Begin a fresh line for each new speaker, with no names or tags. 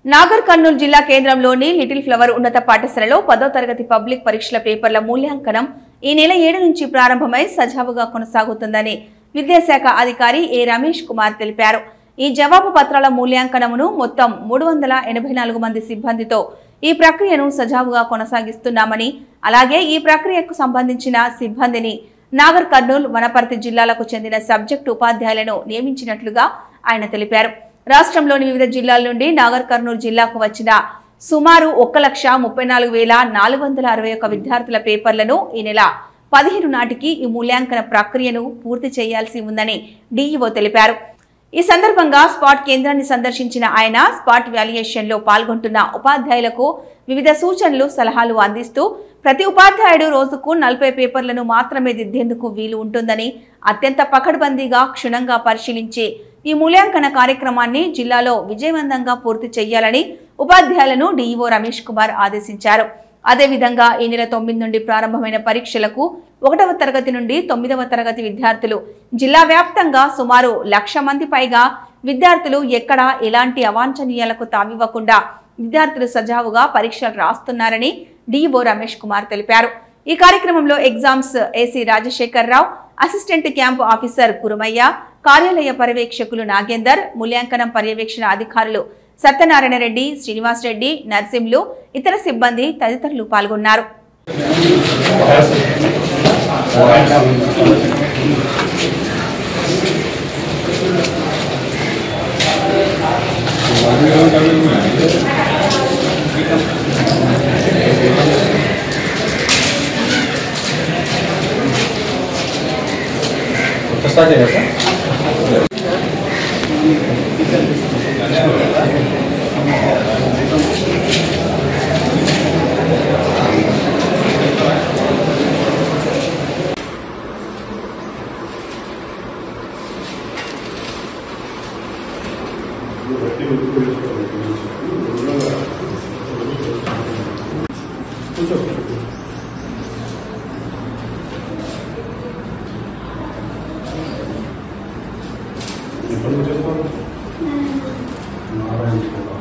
నాగర్ కర్నూలు జిల్లా కేంద్రంలోని little flower ఉన్నత పాఠశాలలో 10వ తరగతి పబ్లిక్ పరీక్షల పేపర్ల మూల్యాంకనం ఈ నెల 7 నుంచి ప్రారంభమై సజావుగా కొనసాగుతుందని విద్యాశాఖ అధికారి ఏ రమేష్ కుమార్ తెలిపారు. ఈ జవాబు పత్రాల మూల్యాంకనమును మొత్తం 384 మంది సిబ్బందితో ఈ ప్రక్రియను సజావుగా కొనసాగిస్తున్నామని, అలాగే ఈ ప్రక్రియకు సంబంధించిన సిబ్బందిని నాగర్ కర్నూలు, వనపర్తి జిల్లాలకు చెందిన సబ్జెక్టు ఉపాధ్యాయులను నియమించినట్లుగా ఆయన తెలిపారు. రాష్ట్రంలోని వివిధ జిల్లాల నుండి నాగర్ కర్నూలు జిల్లాకు వచ్చిన సుమారు 1,34,461 విద్యార్థుల పేపర్లను ఈ నెల 15 నాటికి ఈ మూల్యాంకన ప్రక్రియను పూర్తి చేయాల్సి ఉందని డీఈఓ తెలిపారు. ఈ సందర్భంగా స్పాట్ కేంద్రాన్ని సందర్శించిన ఆయన స్పాట్ వాల్యుయేషన్ లో పాల్గొంటున్న ఉపాధ్యాయులకు వివిధ సూచనలు, సలహాలు అందిస్తూ ప్రతి ఉపాధ్యాయుడు రోజుకు 40 పేపర్లను మాత్రమే దిద్దేందుకు వీలు ఉంటుందని, అత్యంత పకడ్బందీగా క్షుణ్ణంగా పరిశీలించి ఈ మూల్యాంకన కార్యక్రమాన్ని జిల్లాలో విజయవంతంగా పూర్తి చేయాలని ఉపాధ్యాయులను డీఈఓ రమేష్ కుమార్ ఆదేశించారు. అదేవిధంగా ఈ నెల 9 నుండి ప్రారంభమైన పరీక్షలకు 1వ తరగతి నుండి 9వ తరగతి విద్యార్థులు జిల్లా వ్యాప్తంగా సుమారు 1,00,000 మంది పైగా విద్యార్థులు ఎక్కడా ఎలాంటి అవాంఛనీయాలకు తావివ్వకుండా విద్యార్థులు సజావుగా పరీక్షలు రాస్తున్నారని డీఈఓ రమేష్ కుమార్ తెలిపారు. ఈ కార్యక్రమంలో ఎగ్జామ్స్ ఏసీ రాజశేఖర్ రావు, అసిస్టెంట్ క్యాంపు ఆఫీసర్ కురుమయ్య, కార్యాలయ పర్యవేక్షకులు నాగేందర్, మూల్యాంకనం పర్యవేక్షణ అధికారులు సత్యనారాయణ రెడ్డి, శ్రీనివాస్ రెడ్డి, నర్సింలు, ఇతర సిబ్బంది తదితరులు పాల్గొన్నారు.
నారాయణ